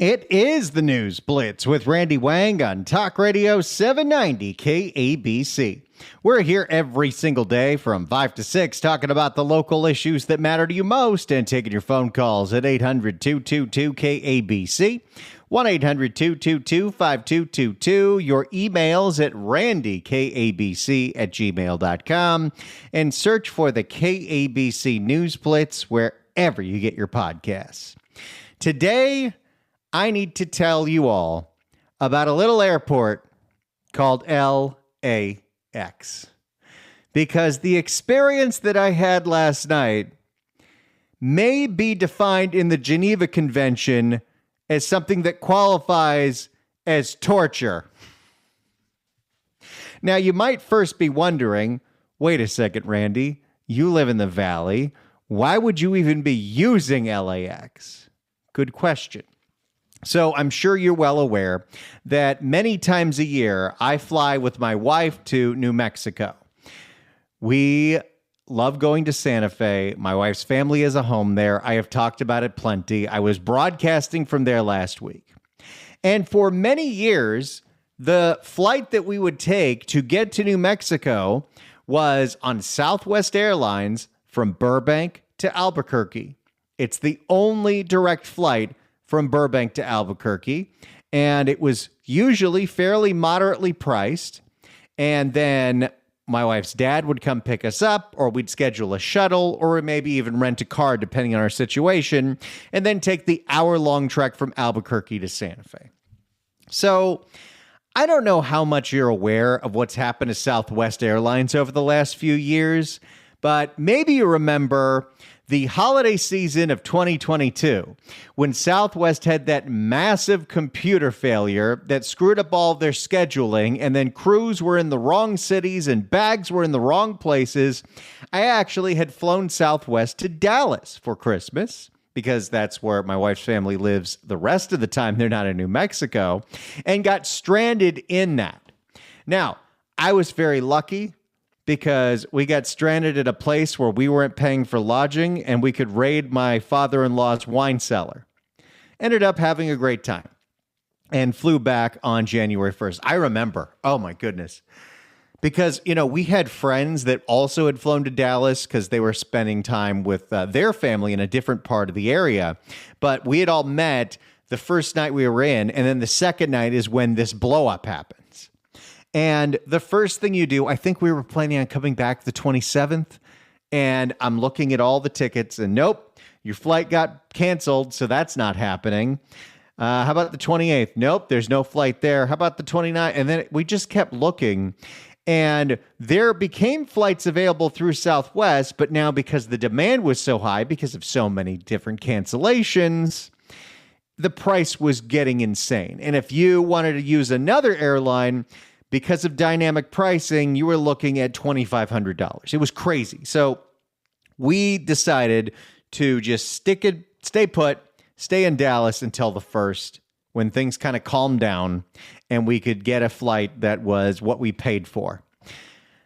It is the News Blitz with Randy Wang on Talk Radio 790 KABC. We're here every single day from 5 to 6 talking about the local issues that matter to you most and taking your phone calls at 800-222-KABC, 1-800-222-5222, your emails at randykabc@gmail.com, and search for the KABC News Blitz wherever you get your podcasts. Today, I need to tell you all about a little airport called LAX. Because the experience that I had last night may be defined in the Geneva Convention as something that qualifies as torture. Now, you might first be wondering, wait a second, Randy, you live in the Valley. Why would you even be using LAX? Good question. So I'm sure you're well aware that many times a year, I fly with my wife to New Mexico. We love going to Santa Fe. My wife's family has a home there. I have talked about it plenty. I was broadcasting from there last week. And for many years, the flight that we would take to get to New Mexico was on Southwest Airlines from Burbank to Albuquerque. It's the only direct flight from Burbank to Albuquerque, and it was usually fairly moderately priced. And then my wife's dad would come pick us up, or we'd schedule a shuttle, or maybe even rent a car, depending on our situation, and then take the hour-long trek from Albuquerque to Santa Fe. So I don't know how much you're aware of what's happened to Southwest Airlines over the last few years, but maybe you remember the holiday season of 2022, when Southwest had that massive computer failure that screwed up all their scheduling, and then crews were in the wrong cities and bags were in the wrong places. I actually had flown Southwest to Dallas for Christmas, because that's where my wife's family lives the rest of the time. They're not in New Mexico, and got stranded in that. Now, I was very lucky, because we got stranded at a place where we weren't paying for lodging and we could raid my father-in-law's wine cellar. Ended up having a great time and flew back on January 1st. I remember, oh my goodness, because, we had friends that also had flown to Dallas because they were spending time with their family in a different part of the area. But we had all met the first night we were in, and then the second night is when this blow-up happens. And the first thing you do, I think we were planning on coming back the 27th, and I'm looking at all the tickets, and nope, your flight got canceled, so that's not happening. How about the 28th? Nope, there's no flight there. How about the 29th? And then we just kept looking, and there became flights available through Southwest, but now because the demand was so high, because of so many different cancellations, the price was getting insane. And if you wanted to use another airline, because of dynamic pricing, you were looking at $2,500. It was crazy. So we decided to just stay put, stay in Dallas until the 1st, when things kind of calmed down and we could get a flight that was what we paid for.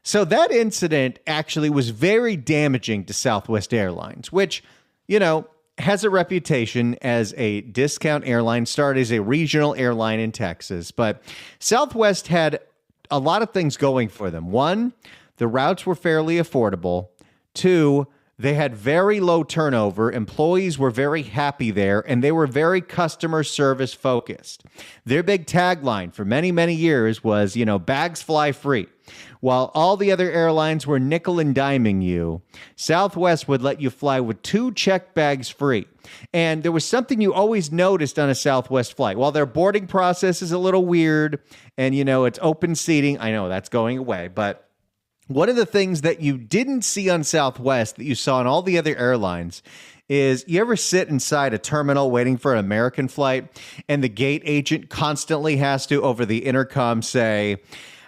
So that incident actually was very damaging to Southwest Airlines, which, has a reputation as a discount airline, started as a regional airline in Texas. But Southwest had a lot of things going for them. One, the routes were fairly affordable. Two, they had very low turnover. Employees were very happy there, and they were very customer service focused. Their big tagline for many, many years was, bags fly free. While all the other airlines were nickel and diming you, Southwest would let you fly with 2 checked bags free. And there was something you always noticed on a Southwest flight. While their boarding process is a little weird and, it's open seating, I know that's going away, but one of the things that you didn't see on Southwest that you saw on all the other airlines is, you ever sit inside a terminal waiting for an American flight and the gate agent constantly has to, over the intercom, say,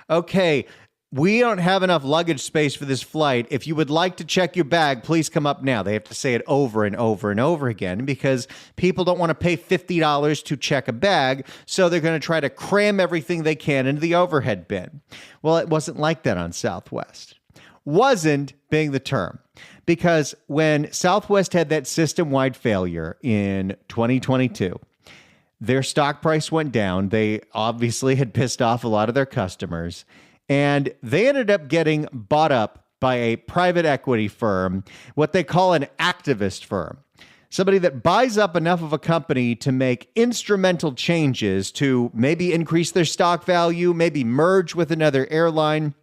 okay, we don't have enough luggage space for this flight. If you would like to check your bag, please come up now. They have to say it over and over and over again because people don't want to pay $50 to check a bag, so they're going to try to cram everything they can into the overhead bin. Well, it wasn't like that on Southwest. Wasn't being the term, because when Southwest had that system-wide failure in 2022, Their stock price went down. They obviously had pissed off a lot of their customers, and they ended up getting bought up by a private equity firm, what they call an activist firm. Somebody that buys up enough of a company to make instrumental changes to maybe increase their stock value, maybe merge with another airline.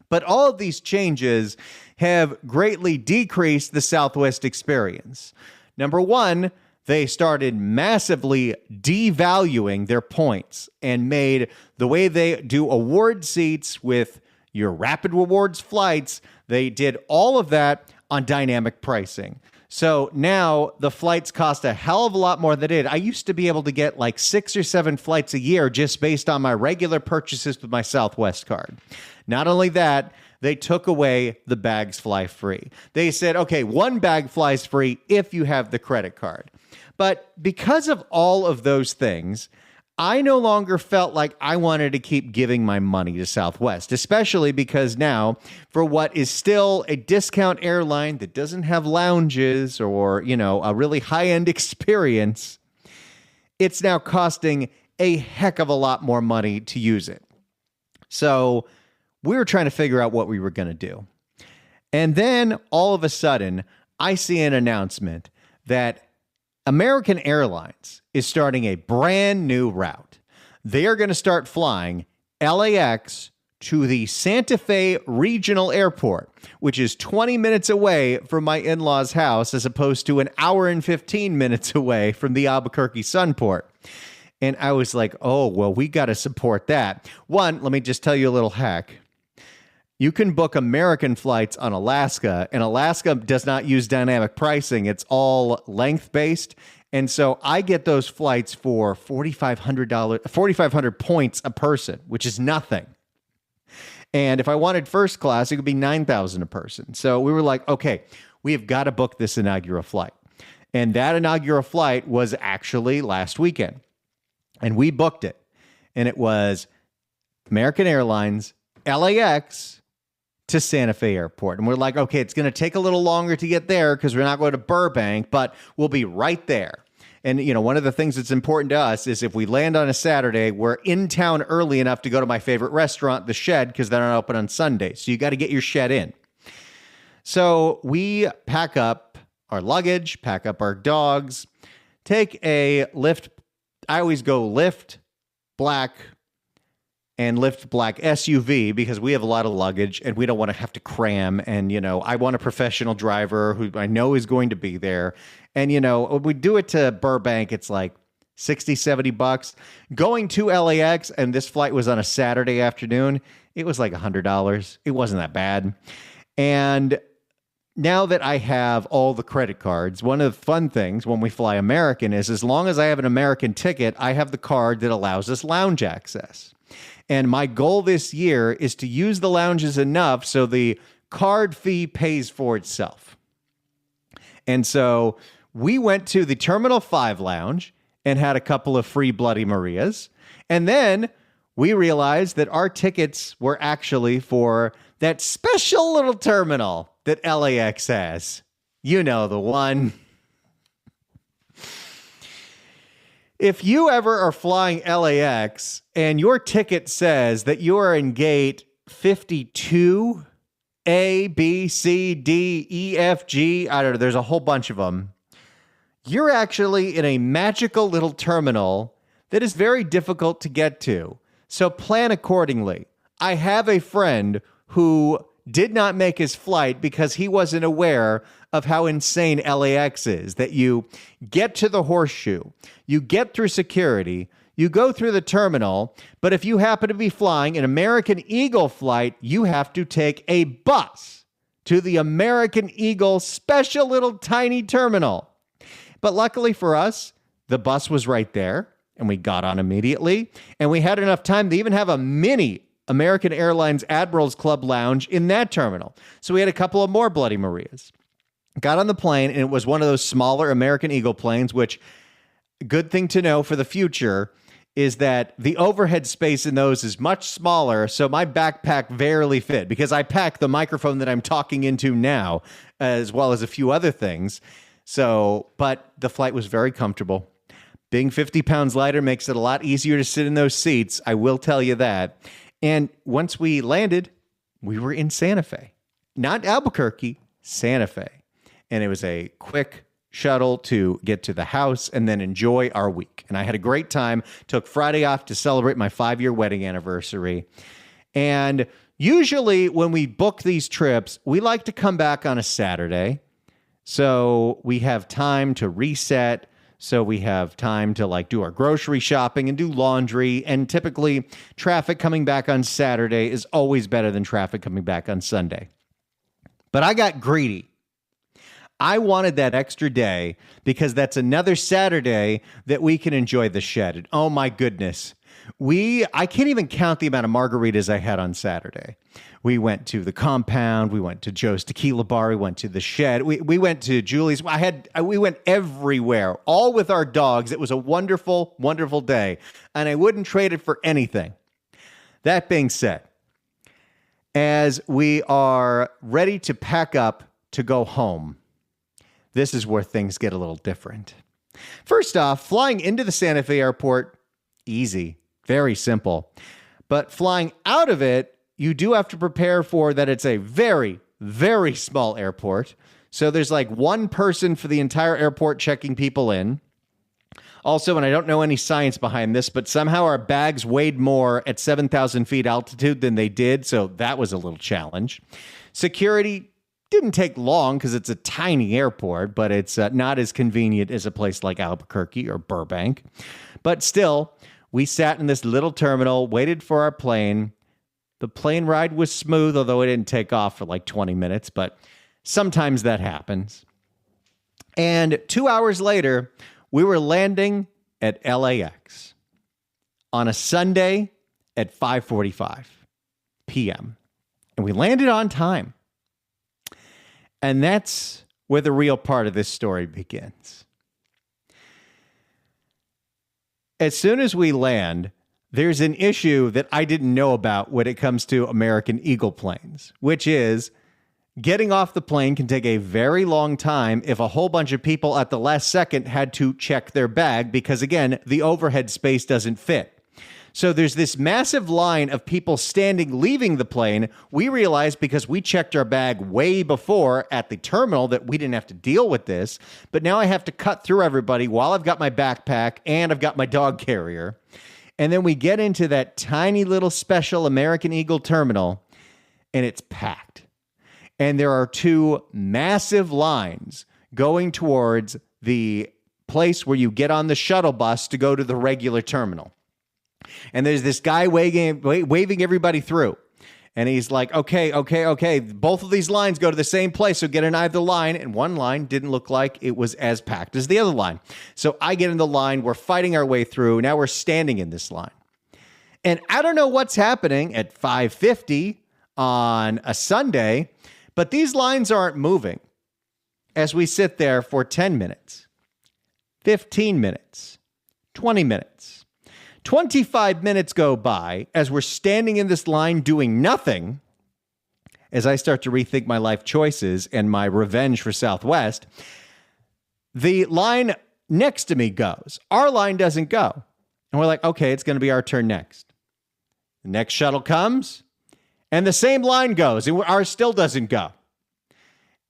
But all of these changes have greatly decreased the Southwest experience. Number one, they started massively devaluing their points and made the way they do award seats with your Rapid Rewards flights, they did all of that on dynamic pricing. So now the flights cost a hell of a lot more than they did. I used to be able to get like 6 or 7 flights a year just based on my regular purchases with my Southwest card. Not only that, they took away the bags fly free. They said, okay, 1 bag flies free if you have the credit card. But because of all of those things, I no longer felt like I wanted to keep giving my money to Southwest, especially because now, for what is still a discount airline that doesn't have lounges or, a really high-end experience, it's now costing a heck of a lot more money to use it. So we were trying to figure out what we were going to do. And then all of a sudden, I see an announcement that American Airlines is starting a brand new route. They are going to start flying LAX to the Santa Fe Regional Airport, which is 20 minutes away from my in-laws' house, as opposed to an hour and 15 minutes away from the Albuquerque Sunport. And I was like, oh, well, we got to support that. One, let me just tell you a little hack. You can book American flights on Alaska, and Alaska does not use dynamic pricing. It's all length-based. And so I get those flights for $4,500 points a person, which is nothing. And if I wanted first class, it would be $9,000 a person. So we were like, okay, we have got to book this inaugural flight. And that inaugural flight was actually last weekend. And we booked it. And it was American Airlines, LAX, to Santa Fe Airport. And we're like, okay, it's going to take a little longer to get there because we're not going to Burbank, but we'll be right there. And, one of the things that's important to us is if we land on a Saturday, we're in town early enough to go to my favorite restaurant, The Shed, because they're not open on Sunday. So you got to get your shed in. So we pack up our luggage, pack up our dogs, take a Lyft. I always go Lyft Black and Lyft Black SUV because we have a lot of luggage and we don't want to have to cram. And, I want a professional driver who I know is going to be there. And, when we do it to Burbank, it's like $60, $70. Going to LAX, and this flight was on a Saturday afternoon, it was like $100. It wasn't that bad. And now that I have all the credit cards, one of the fun things when we fly American is as long as I have an American ticket, I have the card that allows us lounge access. And my goal this year is to use the lounges enough so the card fee pays for itself. And so we went to the Terminal 5 lounge and had a couple of free Bloody Marias. And then we realized that our tickets were actually for that special little terminal that LAX has. You know the one. If you ever are flying LAX and your ticket says that you are in gate 52, A, B, C, D, E, F, G, I don't know, there's a whole bunch of them. You're actually in a magical little terminal that is very difficult to get to. So plan accordingly. I have a friend who did not make his flight because he wasn't aware of how insane LAX is, that you get to the horseshoe, you get through security, you go through the terminal, but if you happen to be flying an American Eagle flight, you have to take a bus to the American Eagle special little tiny terminal. But luckily for us, the bus was right there, and we got on immediately, and we had enough time to even have a mini American Airlines Admirals Club lounge in that terminal. So we had a couple of more Bloody Marias. Got on the plane, and it was one of those smaller American Eagle planes, which, good thing to know for the future, is that the overhead space in those is much smaller, so my backpack barely fit, because I packed the microphone that I'm talking into now, as well as a few other things. So, but the flight was very comfortable. Being 50 pounds lighter makes it a lot easier to sit in those seats. I will tell you that. And once we landed, we were in Santa Fe. Not Albuquerque, Santa Fe. And it was a quick shuttle to get to the house and then enjoy our week. And I had a great time. Took Friday off to celebrate my 5-year wedding anniversary. And usually when we book these trips, we like to come back on a Saturday. So we have time to reset. So we have time to like do our grocery shopping and do laundry. And typically traffic coming back on Saturday is always better than traffic coming back on Sunday. But I got greedy. I wanted that extra day because that's another Saturday that we can enjoy the shed. And oh my goodness, I can't even count the amount of margaritas I had on Saturday. We went to the compound. We went to Joe's Tequila Bar. We went to the shed. We went to Julie's. We went everywhere, all with our dogs. It was a wonderful, wonderful day, and I wouldn't trade it for anything. That being said, as we are ready to pack up to go home, this is where things get a little different. First off, flying into the Santa Fe airport, easy, very simple. But flying out of it, you do have to prepare for that it's a very, very small airport. So there's like one person for the entire airport checking people in. Also, and I don't know any science behind this, but somehow our bags weighed more at 7,000 feet altitude than they did. So that was a little challenge. Security didn't take long because it's a tiny airport, but it's not as convenient as a place like Albuquerque or Burbank. But still, we sat in this little terminal, waited for our plane. The plane ride was smooth, although it didn't take off for like 20 minutes, but sometimes that happens. And 2 hours later, we were landing at LAX on a Sunday at 5:45 p.m. And we landed on time. And that's where the real part of this story begins. As soon as we land, there's an issue that I didn't know about when it comes to American Eagle planes, which is getting off the plane can take a very long time if a whole bunch of people at the last second had to check their bag because, again, the overhead space doesn't fit. So there's this massive line of people standing, leaving the plane. We realized because we checked our bag way before at the terminal that we didn't have to deal with this. But now I have to cut through everybody while I've got my backpack and I've got my dog carrier. And then we get into that tiny little special American Eagle terminal and it's packed. And there are two massive lines going towards the place where you get on the shuttle bus to go to the regular terminal. And there's this guy waving everybody through. And he's like, okay. Both of these lines go to the same place, so get in either line. And one line didn't look like it was as packed as the other line. So I get in the line. We're fighting our way through. Now we're standing in this line. And I don't know what's happening at 5:50 on a Sunday, but these lines aren't moving as we sit there for 10 minutes, 15 minutes, 20 minutes. 25 minutes go by as we're standing in this line doing nothing. As I start to rethink my life choices and my revenge for Southwest, the line next to me goes. Our line doesn't go. And we're like, okay, it's going to be our turn next. The next shuttle comes and the same line goes and ours still doesn't go.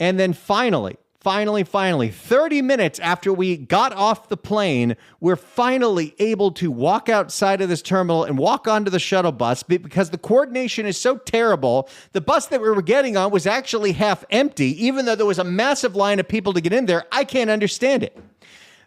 And then finally, 30 minutes after we got off the plane, we're finally able to walk outside of this terminal and walk onto the shuttle bus because the coordination is so terrible. The bus that we were getting on was actually half empty, even though there was a massive line of people to get in there. I can't understand it.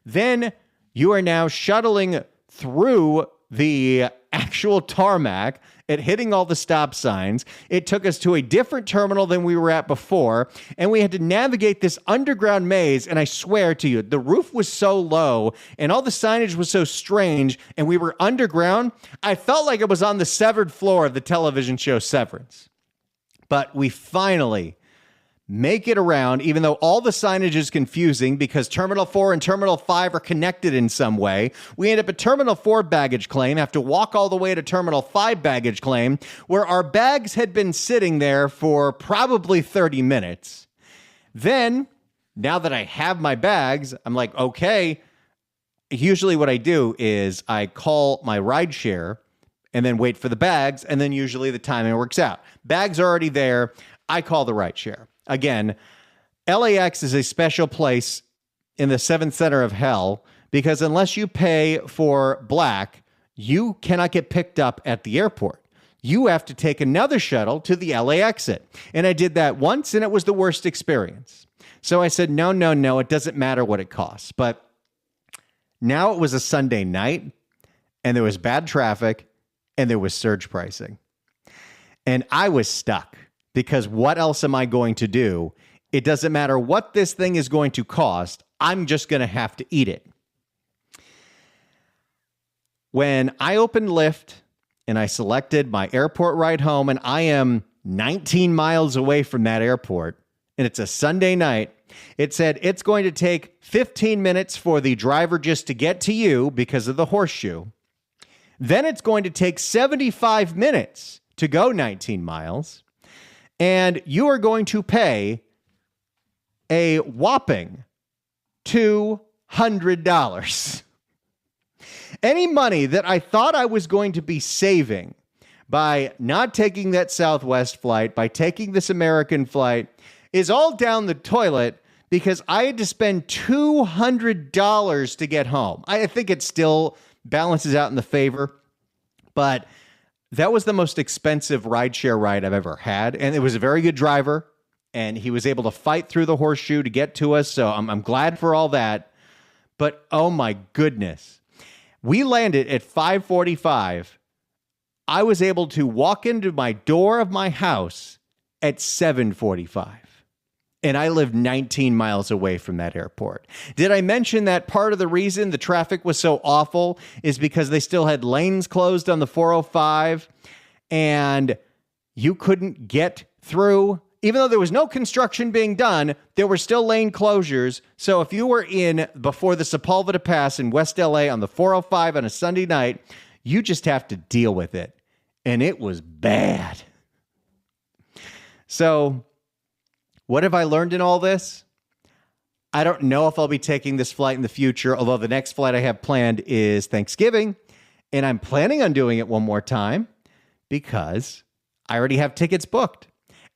Then you are now shuttling through the actual tarmac at hitting all the stop signs. It took us to a different terminal than we were at before, and we had to navigate this underground maze, and I swear to you, the roof was so low, and all the signage was so strange, and we were underground. I felt like it was on the severed floor of the television show Severance. But we finally make it around, even though all the signage is confusing because Terminal 4 and Terminal 5 are connected in some way. We end up at Terminal 4 baggage claim, have to walk all the way to Terminal 5 baggage claim, where our bags had been sitting there for probably 30 minutes. Then, now that I have my bags, I'm like, okay, usually what I do is I call my rideshare and then wait for the bags, and then usually the timing works out. Bags are already there. I call the rideshare. Again, LAX is a special place in the seventh center of hell because unless you pay for black, you cannot get picked up at the airport. You have to take another shuttle to the LA exit. And I did that once, and it was the worst experience. So I said, no, it doesn't matter what it costs. But now it was a Sunday night, and there was bad traffic, and there was surge pricing. And I was stuck because what else am I going to do? It doesn't matter what this thing is going to cost. I'm just going to have to eat it. When I opened Lyft and I selected my airport ride home, and I am 19 miles away from that airport, and it's a Sunday night, it said it's going to take 15 minutes for the driver just to get to you because of the horseshoe. Then it's going to take 75 minutes to go 19 miles. And you are going to pay a whopping $200. Any money that I thought I was going to be saving by not taking that Southwest flight, by taking this American flight, is all down the toilet because I had to spend $200 to get home. I think it still balances out in the favor, but that was the most expensive rideshare ride I've ever had. And it was a very good driver, and he was able to fight through the horseshoe to get to us. So I'm glad for all that. But oh my goodness, we landed at 5:45. I was able to walk into my door of my house at 7:45. And I live 19 miles away from that airport. Did I mention that part of the reason the traffic was so awful is because they still had lanes closed on the 405 and you couldn't get through? Even though there was no construction being done, there were still lane closures. So if you were in before the Sepulveda Pass in West LA on the 405 on a Sunday night, you just have to deal with it. And it was bad. So what have I learned in all this? I don't know if I'll be taking this flight in the future, although the next flight I have planned is Thanksgiving, and I'm planning on doing it one more time because I already have tickets booked.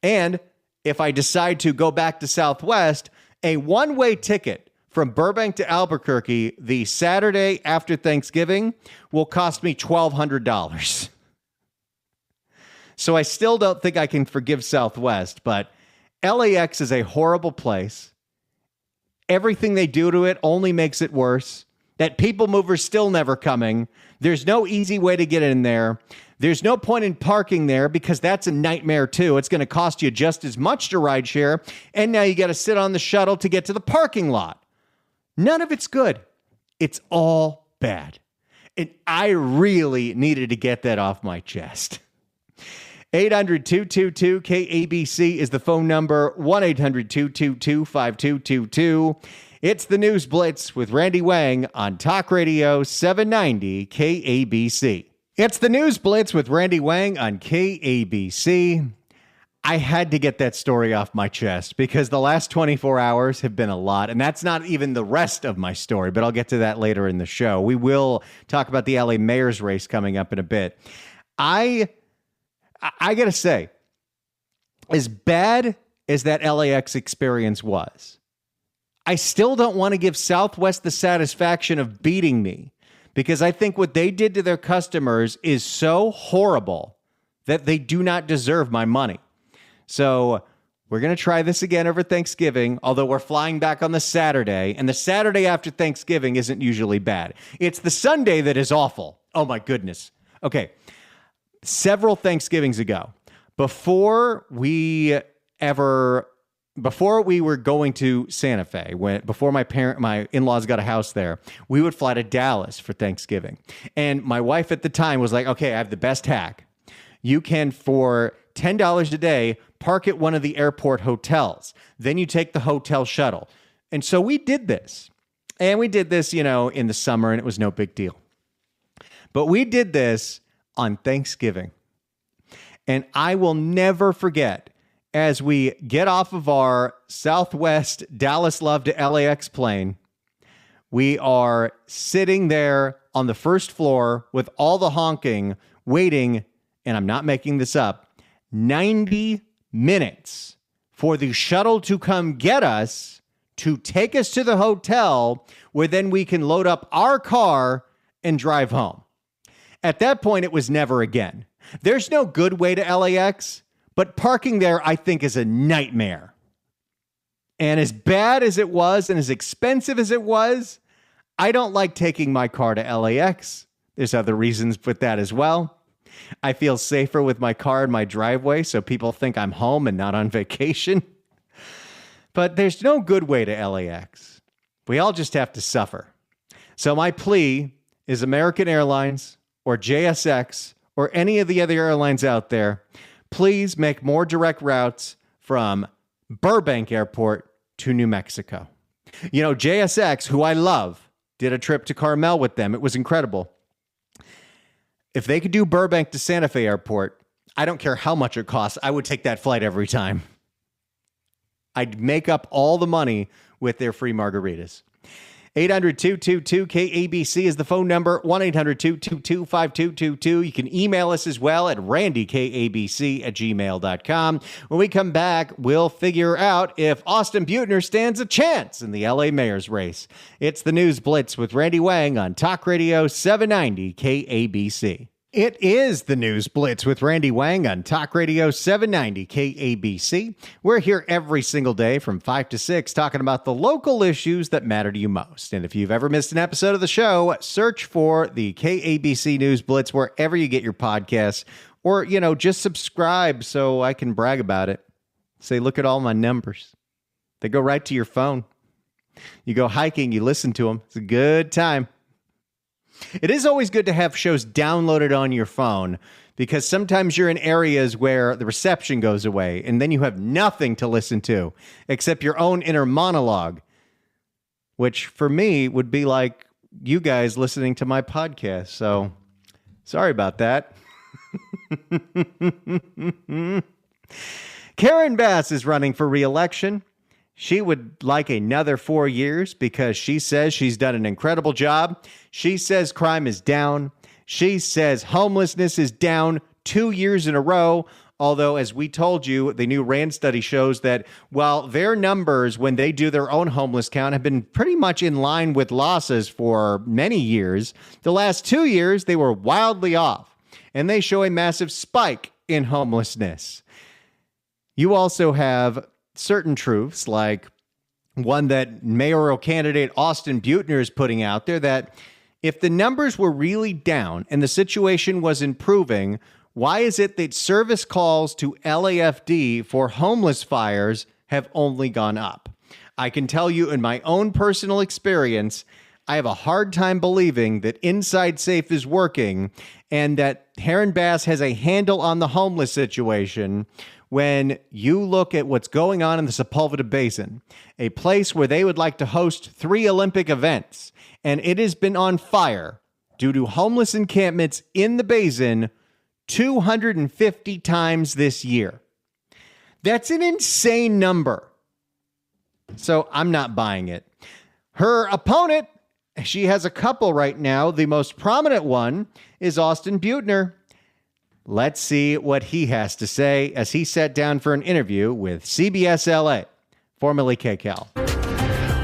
And if I decide to go back to Southwest, a one-way ticket from Burbank to Albuquerque the Saturday after Thanksgiving will cost me $1,200. So I still don't think I can forgive Southwest, but LAX is a horrible place. Everything they do to it only makes it worse. That people mover's still never coming. There's no easy way to get in there. There's no point in parking there because that's a nightmare too. It's going to cost you just as much to ride share. And now you got to sit on the shuttle to get to the parking lot. None of it's good. It's all bad. And I really needed to get that off my chest. 800-222-KABC is the phone number, 1-800-222-5222. It's the News Blitz with Randy Wang on Talk Radio 790 KABC. It's the News Blitz with Randy Wang on KABC. I had to get that story off my chest because the last 24 hours have been a lot, and that's not even the rest of my story, but I'll get to that later in the show. We will talk about the LA mayor's race coming up in a bit. I got to say, as bad as that LAX experience was, I still don't want to give Southwest the satisfaction of beating me because I think what they did to their customers is so horrible that they do not deserve my money. So we're going to try this again over Thanksgiving, although we're flying back on the Saturday, and the Saturday after Thanksgiving isn't usually bad. It's the Sunday that is awful. Oh my goodness. Okay. Several Thanksgivings ago, before we were going to Santa Fe, before my in-laws got a house there, we would fly to Dallas for Thanksgiving. And my wife at the time was like, okay, I have the best hack. You can, for $10 a day, park at one of the airport hotels. Then you take the hotel shuttle. And so we did this. And we did this, in the summer, and it was no big deal. But we did this on Thanksgiving. And I will never forget, as we get off of our Southwest Dallas Love to LAX plane, We are sitting there on the first floor with all the honking, waiting, and I'm not making this up, 90 minutes for the shuttle to come get us, to take us to the hotel, where then we can load up our car and drive home. At that point, it was never again. There's no good way to LAX, but parking there, I think, is a nightmare. And as bad as it was and as expensive as it was, I don't like taking my car to LAX. There's other reasons with that as well. I feel safer with my car in my driveway, so people think I'm home and not on vacation. But there's no good way to LAX. We all just have to suffer. So my plea is American Airlines or JSX or any of the other airlines out there, please make more direct routes from Burbank Airport to New Mexico. You know, JSX, who I love, did a trip to Carmel with them. It was incredible. If they could do Burbank to Santa Fe Airport, I don't care how much it costs, I would take that flight every time. I'd make up all the money with their free margaritas. 800-222-KABC is the phone number, 1-800-222-5222. You can email us as well at randykabc@gmail.com. When we come back, we'll figure out if Austin Butner stands a chance in the LA mayor's race. It's the News Blitz with Randy Wang on Talk Radio 790 KABC. It is the News Blitz with Randy Wang on Talk Radio 790 KABC. We're here every single day from 5 to 6 talking about the local issues that matter to you most. And if you've ever missed an episode of the show, search for the KABC News Blitz wherever you get your podcasts, or, you know, just subscribe so I can brag about it. Say, look at all my numbers. They go right to your phone. You go hiking, you listen to them. It's a good time. It is always good to have shows downloaded on your phone, because sometimes you're in areas where the reception goes away and then you have nothing to listen to except your own inner monologue, which for me would be like you guys listening to my podcast. So sorry about that. Karen Bass is running for re-election. She would like another 4 years because she says she's done an incredible job. She says crime is down. She says homelessness is down 2 years in a row. Although, as we told you, the new RAND study shows that while their numbers, when they do their own homeless count, have been pretty much in line with losses for many years, the last 2 years, they were wildly off. And they show a massive spike in homelessness. You also have certain truths, like one that mayoral candidate Austin Butner is putting out there, that if the numbers were really down and the situation was improving, why is it that service calls to LAFD for homeless fires have only gone up? I can tell you in my own personal experience, I have a hard time believing that Inside Safe is working and that Karen Bass has a handle on the homeless situation when you look at what's going on in the Sepulveda Basin, a place where they would like to host 3 Olympic events, and it has been on fire due to homeless encampments in the basin 250 times this year. That's an insane number. So I'm not buying it. Her opponent, she has a couple right now. The most prominent one is Austin Butner. Let's see what he has to say as he sat down for an interview with CBS LA, formerly KCAL.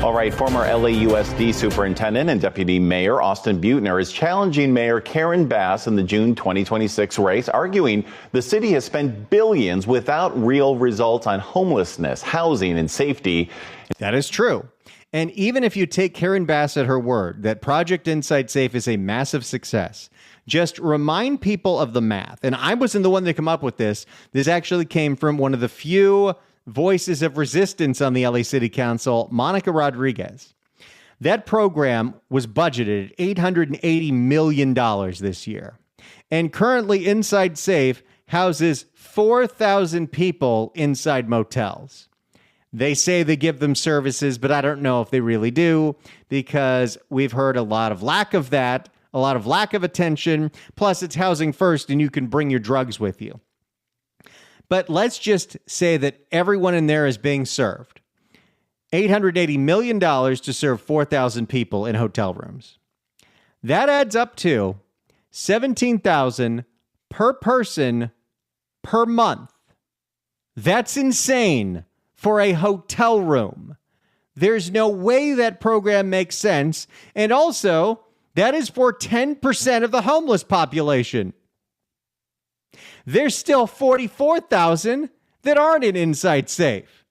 All right, former LAUSD superintendent and deputy mayor Austin Butner is challenging Mayor Karen Bass in the June 2026 race, arguing the city has spent billions without real results on homelessness, housing, and safety. That is true. And even if you take Karen Bass at her word that Project Inside Safe is a massive success, just remind people of the math. And I wasn't the one that came up with this. This actually came from one of the few voices of resistance on the LA City Council, Monica Rodriguez. That program was budgeted at $880 million this year. And currently Inside Safe houses 4,000 people inside motels. They say they give them services, but I don't know if they really do, because we've heard a lot of lack of that, a lot of lack of attention. Plus, it's housing first, and you can bring your drugs with you. But let's just say that everyone in there is being served. $880 million to serve 4,000 people in hotel rooms. That adds up to $17,000 per person per month. That's insane for a hotel room. There's no way that program makes sense. And also, that is for 10% of the homeless population. There's still 44,000 that aren't in Inside Safe.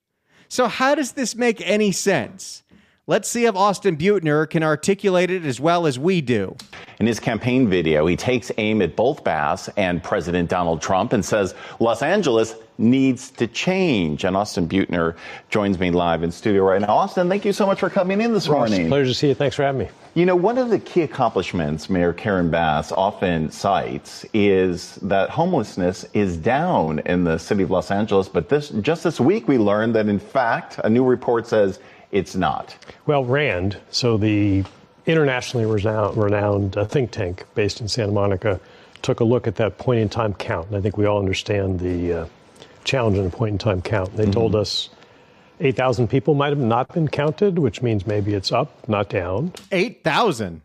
So how does this make any sense? Let's see if Austin Buettner can articulate it as well as we do. In his campaign video, he takes aim at both Bass and President Donald Trump and says Los Angeles needs to change. And Austin Buettner joins me live in studio right now. Austin, thank you so much for coming in this morning. Pleasure to see you. Thanks for having me. You know, one of the key accomplishments Mayor Karen Bass often cites is that homelessness is down in the city of Los Angeles. But just this week, we learned that, in fact, a new report says it's not. Well, RAND, so the internationally renowned think tank based in Santa Monica, took a look at that point-in-time count. And I think we all understand the challenge in a point-in-time count. They told us 8,000 people might have not been counted, which means maybe it's up, not down. 8,000?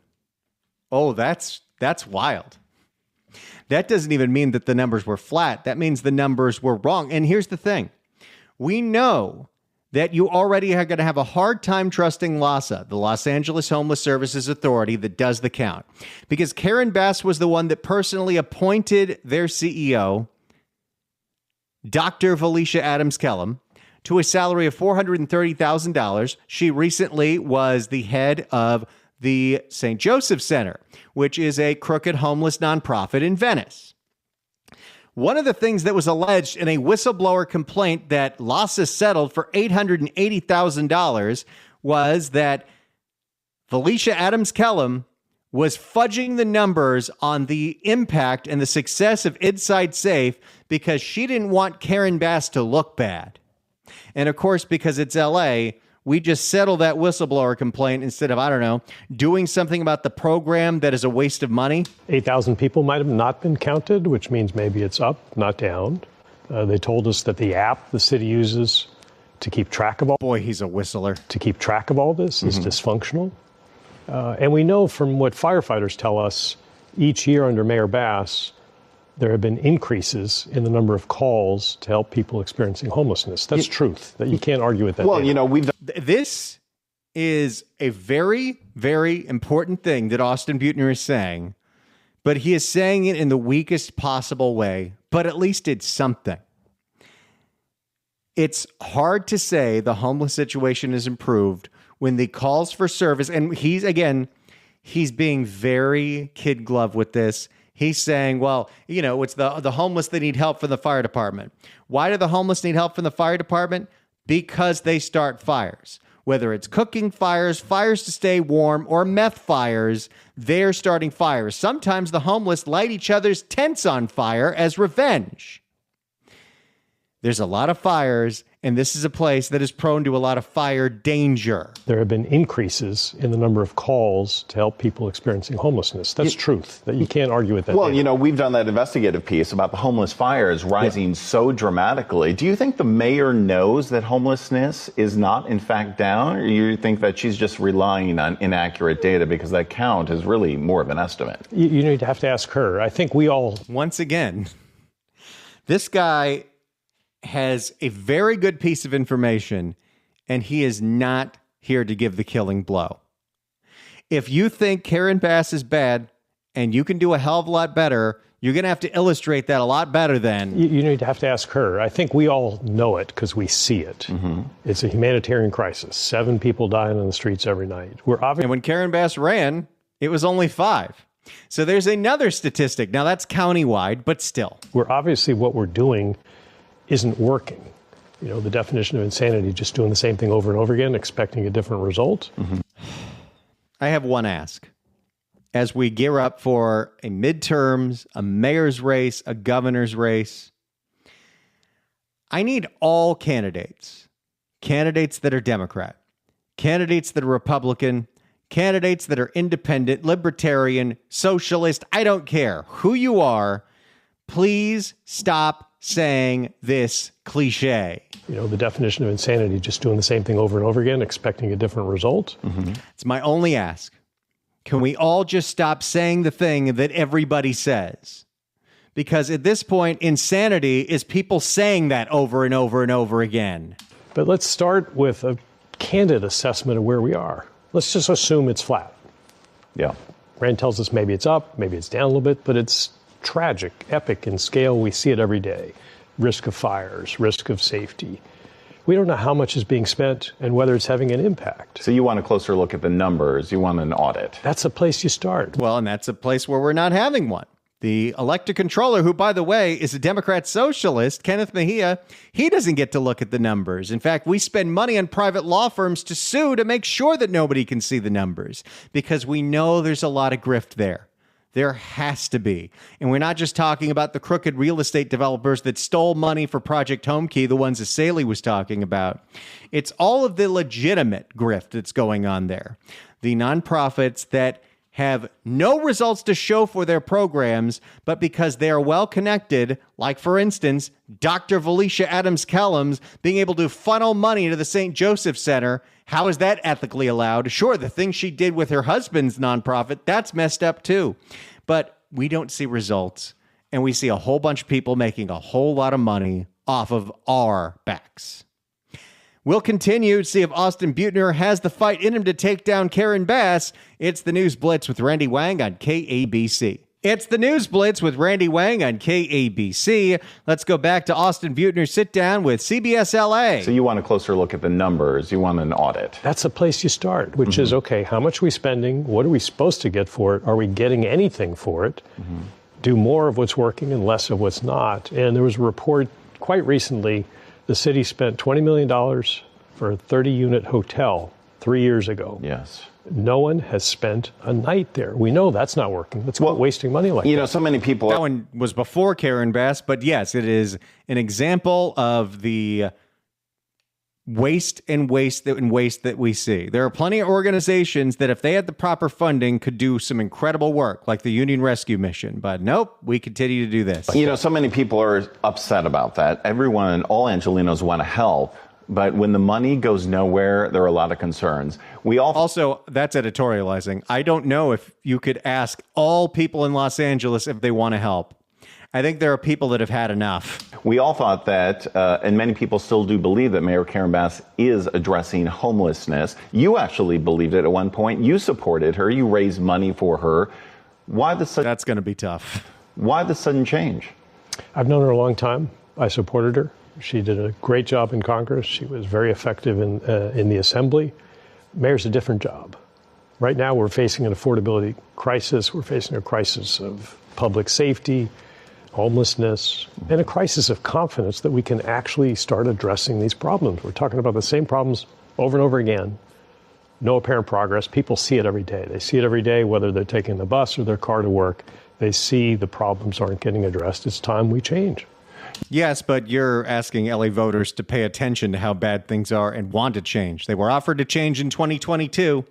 Oh, that's wild. That doesn't even mean that the numbers were flat. That means the numbers were wrong. And here's the thing. We know that you already are going to have a hard time trusting LAHSA, the Los Angeles Homeless Services Authority, that does the count. Because Karen Bass was the one that personally appointed their CEO, Dr. Felicia Adams Kellum, to a salary of $430,000. She recently was the head of the St. Joseph Center, which is a crooked homeless nonprofit in Venice. One of the things that was alleged in a whistleblower complaint that LAHSA settled for $880,000 was that Felicia Adams Kellum was fudging the numbers on the impact and the success of Inside Safe because she didn't want Karen Bass to look bad. And of course, because it's LA, we just settle that whistleblower complaint instead of, I don't know, doing something about the program that is a waste of money. 8,000 people might have not been counted, which means maybe it's up, not down. They told us that the app the city uses to keep track of all. Boy, he's a whistler. To keep track of all this is dysfunctional. And we know from what firefighters tell us each year under Mayor Bass, there have been increases in the number of calls to help people experiencing homelessness. That's truth. That you can't argue with that. Well, data. you know, This is a very, very important thing that Austin Buettner is saying, but he is saying it in the weakest possible way, but at least it's something. It's hard to say the homeless situation is improved when the calls for service, and he's being very kid glove with this. He's saying, well, you know, it's the homeless that need help from the fire department. Why do the homeless need help from the fire department? Because they start fires. Whether it's cooking fires, fires to stay warm, or meth fires, they're starting fires. Sometimes the homeless light each other's tents on fire as revenge. There's a lot of fires, and this is a place that is prone to a lot of fire danger. There have been increases in the number of calls to help people experiencing homelessness. That's truth. That you can't argue with that. Well, data. you know, we've done that investigative piece about the homeless fires rising so dramatically. Do you think the mayor knows that homelessness is not, in fact, down? Or you think that she's just relying on inaccurate data because that count is really more of an estimate? You need to have to ask her. I think we all... Once again, this guy has a very good piece of information, and he is not here to give the killing blow. If you think Karen Bass is bad and you can do a hell of a lot better, you're going to have to illustrate that a lot better than... You need to have to ask her. I think we all know it because we see it. It's a humanitarian crisis. 7 people dying on the streets every night. And when Karen Bass ran, it was only 5. So there's another statistic. Now, that's countywide, but still. We're obviously what we're doing isn't working. You know, the definition of insanity, just doing the same thing over and over again, expecting a different result. I have one ask. As we gear up for a midterms, a mayor's race, a governor's race, I need all candidates that are Democrat, candidates that are Republican, candidates that are independent, libertarian, socialist, I don't care who you are. Please stop saying this cliche. The definition of insanity, just doing the same thing over and over again, expecting a different result. Mm-hmm. It's my only ask. Can we all just stop saying the thing that everybody says? Because at this point, insanity is people saying that over and over and over again. But let's start with a candid assessment of where we are. Let's just assume it's flat. Yeah. Rand tells us maybe it's up, maybe it's down a little bit, but it's tragic, epic in scale. We see it every day. Risk of fires, risk of safety. We don't know how much is being spent and whether it's having an impact. So you want a closer look at the numbers. You want an audit. That's a place you start. Well, and that's a place where we're not having one. The elected controller, who, by the way, is a Democrat socialist, Kenneth Mejia, he doesn't get to look at the numbers. In fact, we spend money on private law firms to sue to make sure that nobody can see the numbers because we know there's a lot of grift there. There has to be. And we're not just talking about the crooked real estate developers that stole money for Project Homekey, the ones that Saley was talking about. It's all of the legitimate grift that's going on there. The nonprofits that have no results to show for their programs, but because they are well connected, like, for instance, Dr. Felicia Adams-Kellums being able to funnel money into the St. Joseph Center. How is that ethically allowed? Sure, the thing she did with her husband's nonprofit, that's messed up too. But we don't see results, and we see a whole bunch of people making a whole lot of money off of our backs. We'll continue to see if Austin Buettner has the fight in him to take down Karen Bass. It's the News Blitz with Randy Wang on KABC. It's the News Blitz with Randy Wang on KABC. Let's go back to Austin Buettner's sit-down with CBS LA. So you want a closer look at the numbers. You want an audit. That's a place you start, which is, okay, how much are we spending? What are we supposed to get for it? Are we getting anything for it? Do more of what's working and less of what's not. And there was a report quite recently. The city spent $20 million for a 30-unit hotel 3 years ago. Yes. No one has spent a night there. We know that's not working. That's wasting money like that. You know, so many people... That one was before Karen Bass, but yes, it is an example of the waste that we see. There are plenty of organizations that, if they had the proper funding, could do some incredible work, like the Union Rescue Mission. But nope, we continue to do this. You know, so many people are upset about that. Everyone and all Angelenos want to help. But when the money goes nowhere, there are a lot of concerns. Also, that's editorializing. I don't know if you could ask all people in Los Angeles if they want to help. I think there are people that have had enough. We all thought that, and many people still do believe that Mayor Karen Bass is addressing homelessness. You actually believed it at one point. You supported her. You raised money for her. Why the sudden... That's going to be tough. Why the sudden change? I've known her a long time. I supported her. She did a great job in Congress. She was very effective in the Assembly. Mayor's a different job. Right now, we're facing an affordability crisis. We're facing a crisis of public safety, homelessness, and a crisis of confidence that we can actually start addressing these problems. We're talking about the same problems over and over again. No apparent progress. People see it every day. They see it every day, whether they're taking the bus or their car to work. They see the problems aren't getting addressed. It's time we change. Yes, but you're asking LA voters to pay attention to how bad things are and want to change. They were offered to change in 2022.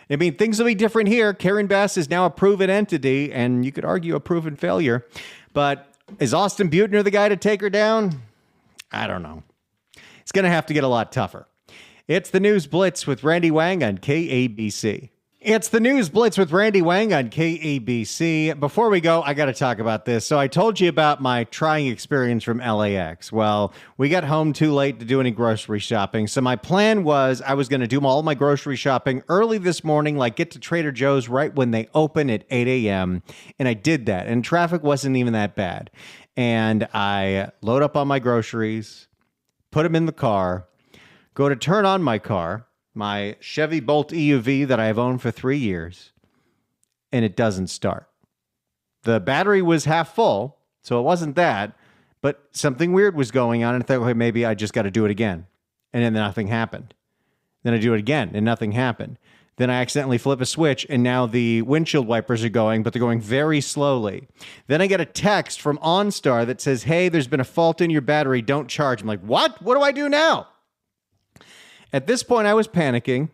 I mean, things will be different here. Karen Bass is now a proven entity, and you could argue a proven failure. But is Austin Buettner the guy to take her down? I don't know. It's going to have to get a lot tougher. It's the News Blitz with Randy Wang on KABC. It's the News Blitz with Randy Wang on KABC. Before we go, I got to talk about this. So I told you about my trying experience from LAX. Well, we got home too late to do any grocery shopping. So my plan was I was going to do all my grocery shopping early this morning, like get to Trader Joe's right when they open at 8 a.m. And I did that. And traffic wasn't even that bad. And I load up on my groceries, put them in the car, go to turn on my car, my Chevy Bolt EUV that I have owned for 3 years, and it doesn't start. The battery was half full, so it wasn't that, but something weird was going on, and I thought, okay, maybe I just got to do it again. And then nothing happened. Then I do it again, and nothing happened. Then I accidentally flip a switch, and now the windshield wipers are going, but they're going very slowly. Then I get a text from OnStar that says, hey, there's been a fault in your battery, don't charge. I'm like, what? What do I do now? At this point, I was panicking,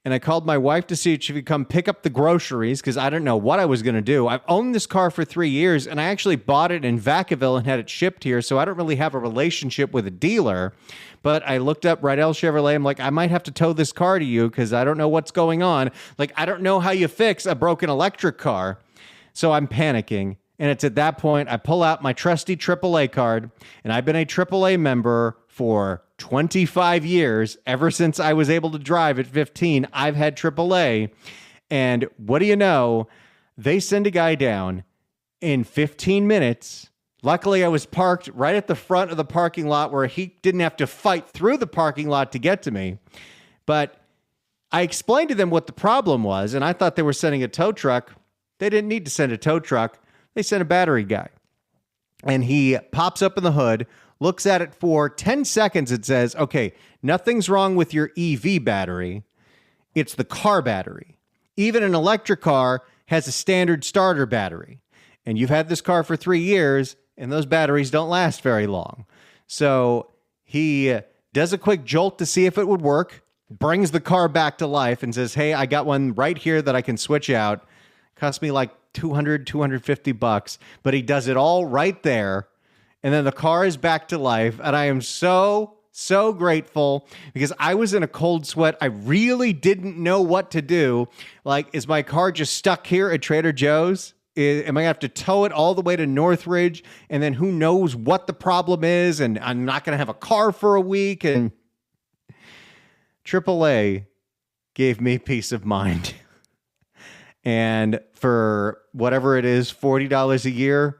and I called my wife to see if she could come pick up the groceries because I didn't know what I was going to do. I've owned this car for 3 years, and I actually bought it in Vacaville and had it shipped here, so I don't really have a relationship with a dealer. But I looked up Rydell Chevrolet. I'm like, I might have to tow this car to you because I don't know what's going on. Like, I don't know how you fix a broken electric car. So I'm panicking. And it's at that point I pull out my trusty AAA card, and I've been a AAA member for 25 years. Ever since I was able to drive at 15, I've had AAA. And what do you know? They send a guy down in 15 minutes. Luckily, I was parked right at the front of the parking lot where he didn't have to fight through the parking lot to get to me. But I explained to them what the problem was, and I thought they were sending a tow truck. They didn't need to send a tow truck. They sent a battery guy. And he pops up in the hood, looks at it for 10 seconds. It says, okay, nothing's wrong with your EV battery. It's the car battery. Even an electric car has a standard starter battery. And you've had this car for 3 years, and those batteries don't last very long. So he does a quick jolt to see if it would work, brings the car back to life, and says, hey, I got one right here that I can switch out. Cost me like $250, but he does it all right there. And then the car is back to life. And I am so grateful because I was in a cold sweat. I really didn't know what to do. Like, is my car just stuck here at Trader Joe's? Am I going to have to tow it all the way to Northridge? And then who knows what the problem is? And I'm not going to have a car for a week. And AAA gave me peace of mind. And for whatever it is, $40 a year,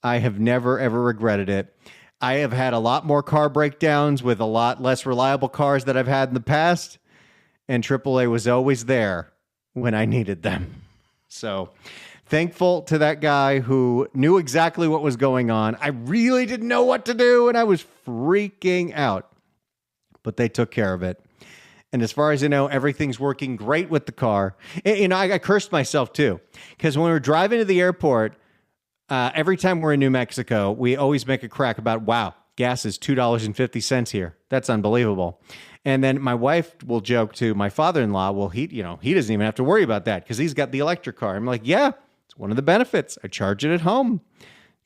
I have never, ever regretted it. I have had a lot more car breakdowns with a lot less reliable cars that I've had in the past, and AAA was always there when I needed them. So thankful to that guy who knew exactly what was going on. I really didn't know what to do, and I was freaking out. But they took care of it. And as far as I know, everything's working great with the car. And I cursed myself too, because when we were driving to the airport, every time we're in New Mexico, we always make a crack about, wow, gas is $2.50 here. That's unbelievable. And then my wife will joke to my father-in-law, well, he doesn't even have to worry about that because he's got the electric car. I'm like, yeah, it's one of the benefits. I charge it at home.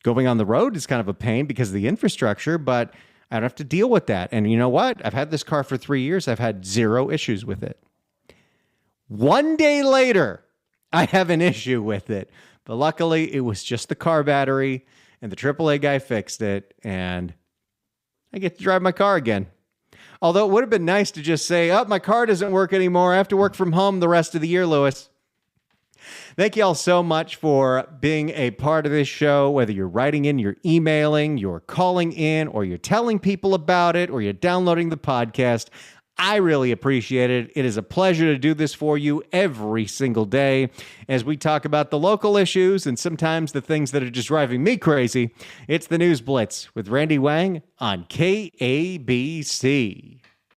Going on the road is kind of a pain because of the infrastructure, but I don't have to deal with that. And you know what? I've had this car for 3 years. I've had zero issues with it. One day later, I have an issue with it. But luckily, it was just the car battery, and the AAA guy fixed it, and I get to drive my car again. Although it would have been nice to just say, oh, my car doesn't work anymore. I have to work from home the rest of the year, Lewis. Thank you all so much for being a part of this show, whether you're writing in, you're emailing, you're calling in, or you're telling people about it, or you're downloading the podcast. I really appreciate it. It is a pleasure to do this for you every single day as we talk about the local issues and sometimes the things that are just driving me crazy. It's the News Blitz with Randy Wang on KABC.